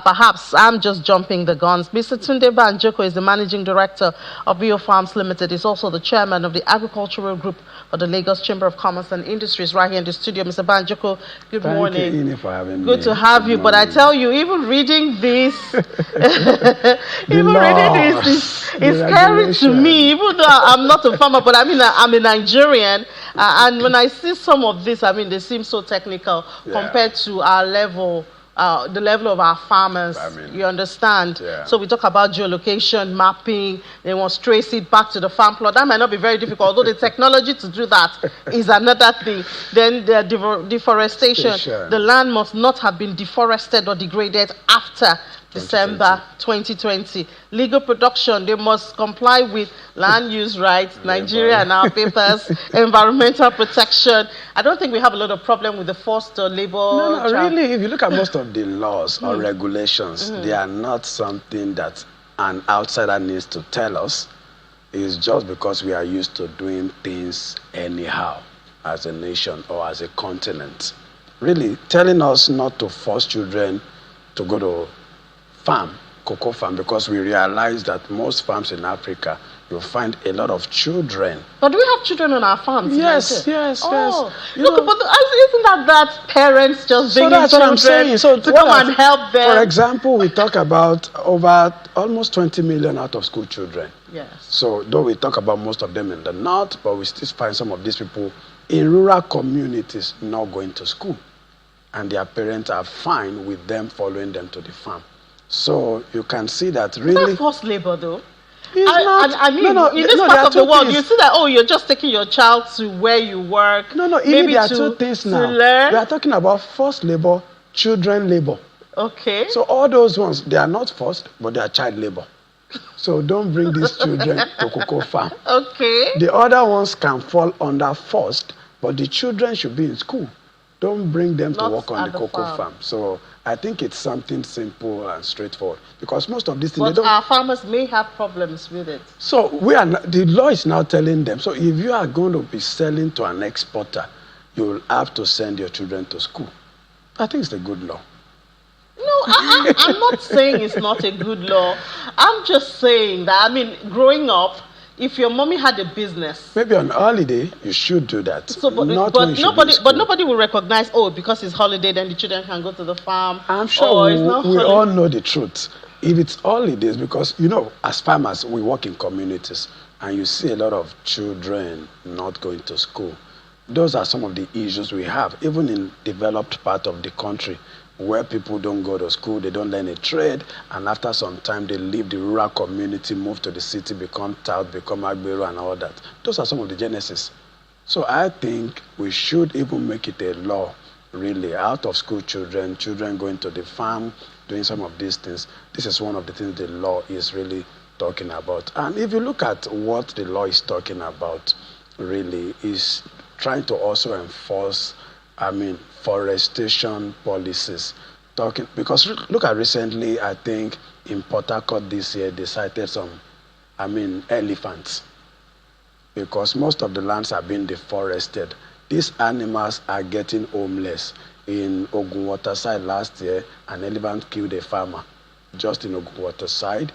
Perhaps I'm just jumping the guns. Mr. Tunde Banjoko is the managing director of Bio Farms Limited. He's also the chairman of the agricultural group for the Lagos Chamber of Commerce and Industries right here in the studio. Mr. Banjoko, good morning. Thank you, Ine, for having me. Good to have you. But I tell you, even reading this, is scary to me. Even though I'm not a farmer, but I mean, I'm a Nigerian, and when I see some of this, I mean, they seem so technical compared to our level. The level of our farmers, you understand? Yeah. So we talk about geolocation, mapping, they want to trace it back to the farm plot. That might not be very difficult, although the technology to do that is another thing. Then the deforestation. The land must not have been deforested or degraded after December 2020. Legal production, they must comply with land use rights, Nigeria and our papers, environmental protection. I don't think we have a lot of problem with the forced labor. No, really, if you look at most of the laws or regulations, they are not something that an outsider needs to tell us. It's just because we are used to doing things anyhow as a nation or as a continent. Really, telling us not to force children to go to cocoa farm, because we realize that most farms in Africa, you'll find a lot of children. But do we have children on our farms? Yes. Look, but isn't that parents just bringing that's children what I'm saying. So to come and help them? For example, we talk about over almost 20 million out of school children. Yes. So though we talk about most of them in the north, but we still find some of these people in rural communities not going to school. And their parents are fine with them following them to the farm. So you can see that really... That's forced labor, though. I mean, in this part of the world, you see that, you're just taking your child to where you work. No, even there are two things now. We are talking about forced labor, children labor. Okay. So all those ones, they are not forced, but they are child labor. So don't bring these children to cocoa farm. Okay. The other ones can fall under forced, but the children should be in school. Don't bring them to work on the cocoa farm. So I think it's something simple and straightforward, because most of these things... But our farmers may have problems with it. So the law is now telling them, so if you are going to be selling to an exporter, you will have to send your children to school. I think it's a good law. No, I'm not saying it's not a good law. I'm just saying that, I mean, growing up, if your mommy had a business, maybe on holiday you should do that. So, but nobody will recognize, because it's holiday, then the children can go to the farm. I'm sure we all know the truth. If it's holidays, because as farmers we work in communities, and you see a lot of children not going to school. Those are some of the issues we have, even in developed part of the country, where people don't go to school, they don't learn a trade, and after some time they leave the rural community, move to the city, become tout, become agbero and all that. Those are some of the genesis. So I think we should even make it a law, really, out of school children going to the farm, doing some of these things. This is one of the things the law is really talking about. And if you look at what the law is talking about, really, is trying to also enforce forestation policies. Because look at recently, I think in Port Harcourt this year, they cited some, elephants. Because most of the lands have been deforested. These animals are getting homeless. In Ogunwater side last year, an elephant killed a farmer. Just in Ogunwater side.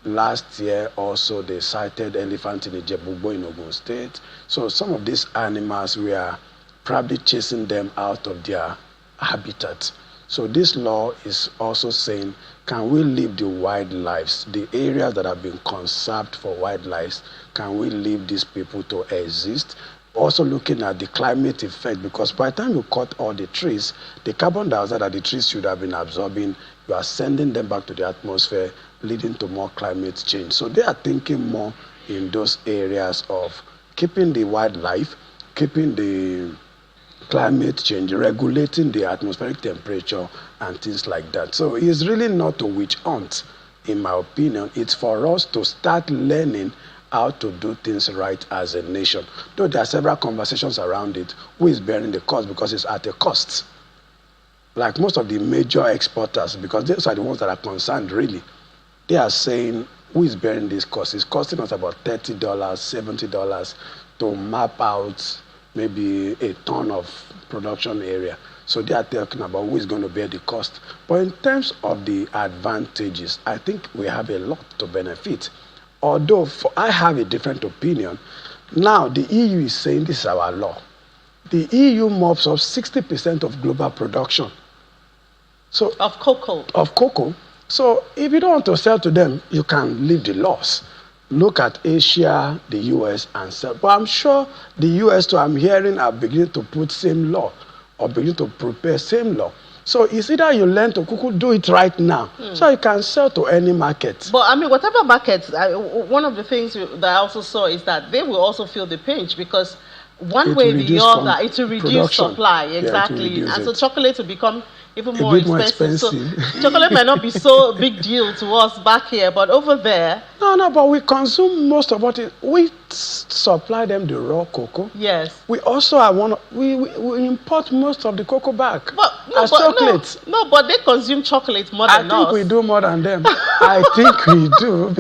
Last year also, they cited elephant in Ijebu-Igbo in Ogun State. So some of these animals, we are probably chasing them out of their habitat. So this law is also saying, can we leave the wildlife, the areas that have been conserved for wildlife, can we leave these people to exist? Also looking at the climate effect, because by the time you cut all the trees, the carbon dioxide that the trees should have been absorbing, you are sending them back to the atmosphere, leading to more climate change. So they are thinking more in those areas of keeping the wildlife, keeping the climate change, regulating the atmospheric temperature and things like that. So it's really not a witch hunt, in my opinion. It's for us to start learning how to do things right as a nation. Though there are several conversations around it, who is bearing the cost, because it's at a cost. Like most of the major exporters, because those are the ones that are concerned really, they are saying, who is bearing this cost? It's costing us about $30, $70 to map out maybe a ton of production area. So they are talking about who is going to bear the cost. But in terms of the advantages, I think we have a lot to benefit. Although I have a different opinion. Now the EU is saying this is our law. The EU mops up 60% of global production. So of cocoa. Of cocoa. So if you don't want to sell to them, you can leave the laws. Look at Asia, the US, and sell. But I'm sure the US too, I'm hearing, are beginning to put same law or begin to prepare same law. So it's either you learn to do it right now, so you can sell to any market. But I mean, whatever markets, one of the things that I also saw is that they will also feel the pinch, because one way or the other, it will reduce supply. Exactly. Yeah, and so chocolate will become even more expensive. So chocolate might not be so big deal to us back here, but over there. No, but we consume most of what we supply them the raw cocoa. Yes. We also we import most of the cocoa back as chocolate. No, but they consume chocolate more than us. I think we do more than them. I think we do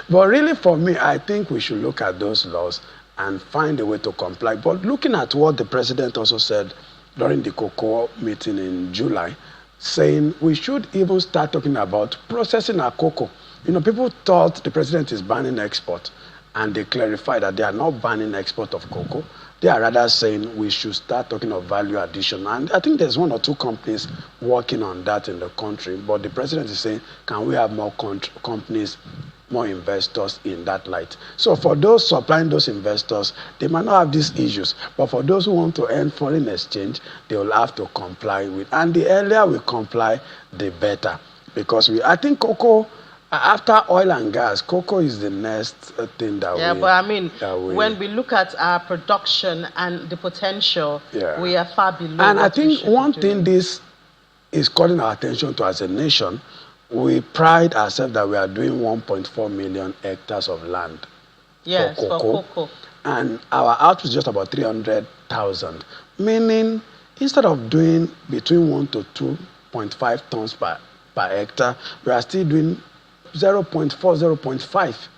but really for me, I think we should look at those laws and find a way to comply. But looking at what the president also said during the cocoa meeting in July, saying we should even start talking about processing our cocoa. You know, people thought the president is banning export, and they clarified that they are not banning export of cocoa. They are rather saying we should start talking of value addition. And I think there's one or two companies working on that in the country. But the president is saying, can we have more companies, more investors in that light? So for those supplying those investors, they might not have these issues. But for those who want to earn foreign exchange, they will have to comply with. And the earlier we comply, the better. Because I think cocoa, after oil and gas, cocoa is the next thing that but I mean, when we look at our production and the potential, we are far below. And I think one thing this is calling our attention to as a nation, we pride ourselves that we are doing 1.4 million hectares of land for cocoa. And our output is just about 300,000. Meaning, instead of doing between 1 to 2.5 tons per hectare, we are still doing 0.4, 0.5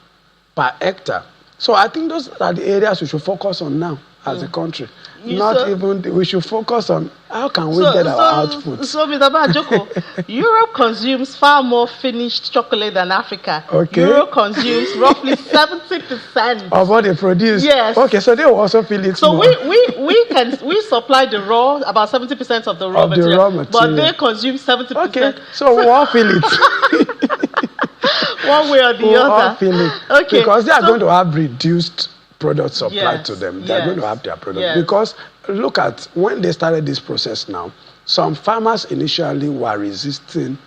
per hectare. So I think those are the areas we should focus on now as a country. We should focus on how can we get our output. So, Mr. Bajoko, Europe consumes far more finished chocolate than Africa. Okay. Europe consumes roughly 70% of what they produce. Yes. Okay, so they will also feel it so more. we supply the raw, about 70% of the raw material, but they consume 70%. Okay, so we'll all feel it. One way or the other. All feel it. Okay. Because they are going to have reduced product supply to them. They are going to have their product. Because look at when they started this process now, some farmers initially were resisting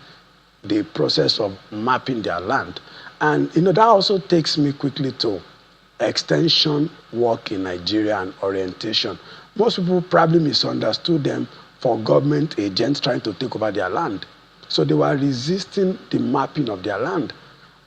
the process of mapping their land. And that also takes me quickly to extension work in Nigeria and orientation. Most people probably misunderstood them for government agents trying to take over their land. So they were resisting the mapping of their land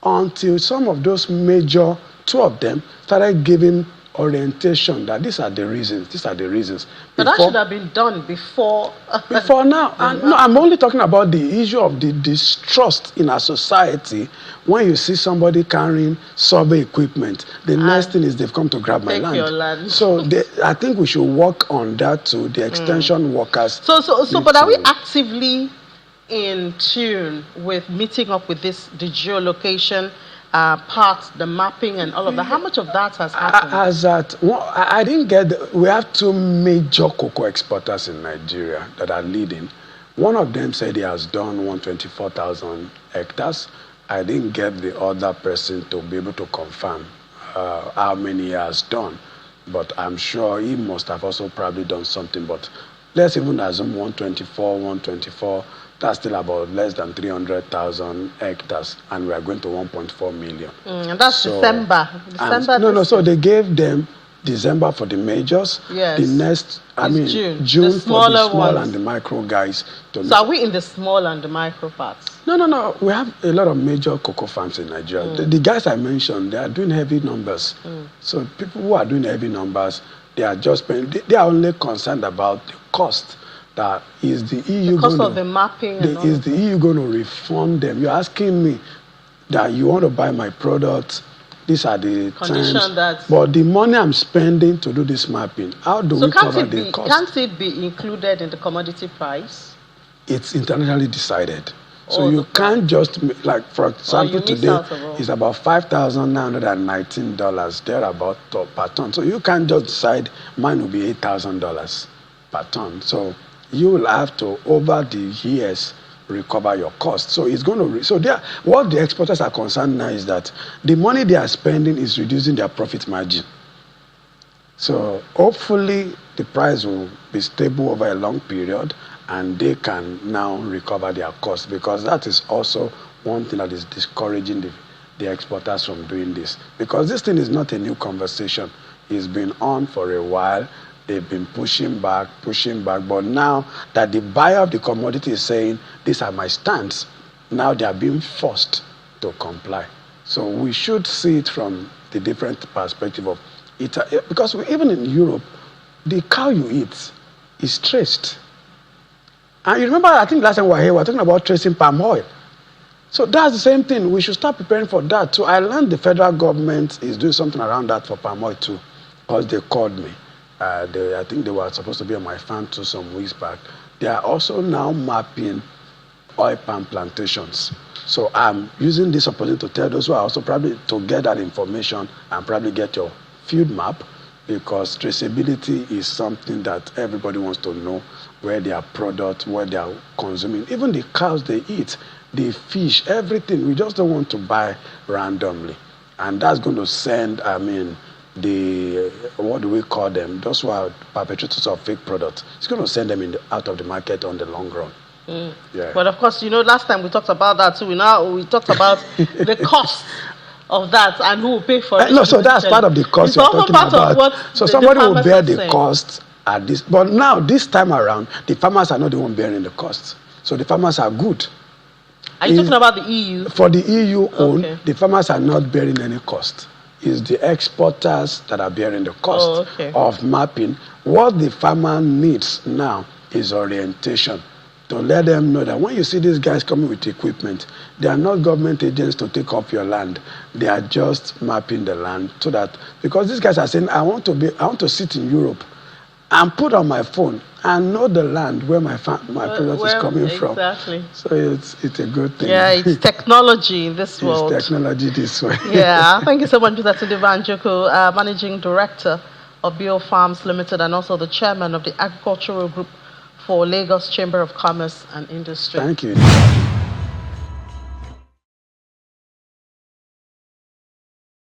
until some of those major, two of them, started giving orientation that these are the reasons. But that should have been done before. Before now. And no, I'm only talking about the issue of the distrust in our society. When you see somebody carrying survey equipment, the next thing is they've come to grab my land. Your land. So I think we should work on that too, the extension workers. But are we actively in tune with meeting up with the geolocation part, the mapping and all of that? How much of that has happened? I didn't get we have two major cocoa exporters in Nigeria that are leading. One of them said he has done 124,000 hectares. I didn't get the other person to be able to confirm how many he has done. But I'm sure he must have also probably done something. But let's even assume 124. That's still about less than 300,000 hectares, and we are going to 1.4 million. And that's December. So they gave them December for the majors. Yes. The next, June the for the small and the micro guys. So are we in the small and the micro parts? No. We have a lot of major cocoa farms in Nigeria. The guys I mentioned, they are doing heavy numbers. So people who are doing heavy numbers, they are only concerned about the cost. That is the EU because of the mapping is the EU going to refund them? You're asking me that you want to buy my product these are the Condition times. that. But the money I'm spending to do this mapping, how do we cover the cost? Can't it be included in the commodity price? It's internationally decided. So you can't just, like, for example, today it's about $5,919 thereabout per ton. So you can't just decide mine will be $8,000 per ton. So you will have to, over the years, recover your cost. So it's going to, what the exporters are concerned now is that the money they are spending is reducing their profit margin. So hopefully the price will be stable over a long period and they can now recover their costs, because that is also one thing that is discouraging the exporters from doing this. Because this thing is not a new conversation. It's been on for a while. They've been pushing back, but now that the buyer of the commodity is saying, these are my stands, now they are being forced to comply. So we should see it from the different perspective of it, because even in Europe, the cow you eat is traced. And you remember, I think last time we were here, we were talking about tracing palm oil. So that's the same thing. We should start preparing for that. So I learned the federal government is doing something around that for palm oil too, because they called me. I think they were supposed to be on my farm too some weeks back. They are also now mapping oil palm plantations. So I'm using this opportunity to tell those who are also probably to get that information and probably get your field map, because traceability is something that everybody wants to know, where their product, what they are consuming, even the cows they eat, the fish, everything. We just don't want to buy randomly. And that's going to send, what do we call them? Those who are perpetrators of fake products. It's going to send them out of the market on the long run. Yeah. But of course, last time we talked about that too. We talked about the cost of that and who will pay for it. No, so that's part of the cost you're talking about. So somebody will bear the cost at this. But now, this time around, the farmers are not the one bearing the cost. So the farmers are good. Are you talking about the EU? For the EU own, the farmers are not bearing any cost. It's the exporters that are bearing the cost of mapping. What the farmer needs now is orientation, to let them know that when you see these guys coming with equipment, they are not government agents to take up your land. They are just mapping the land, so that, because these guys are saying, I want to sit in Europe and put on my phone and know the land where my product is coming from. Exactly. So it's a good thing. Yeah, it's technology in this world. It's technology this way. Yeah, thank you so much, Mr. Tunde Banjoko, Managing Director of Bio Farms Limited and also the Chairman of the Agricultural Group for Lagos Chamber of Commerce and Industry. Thank you.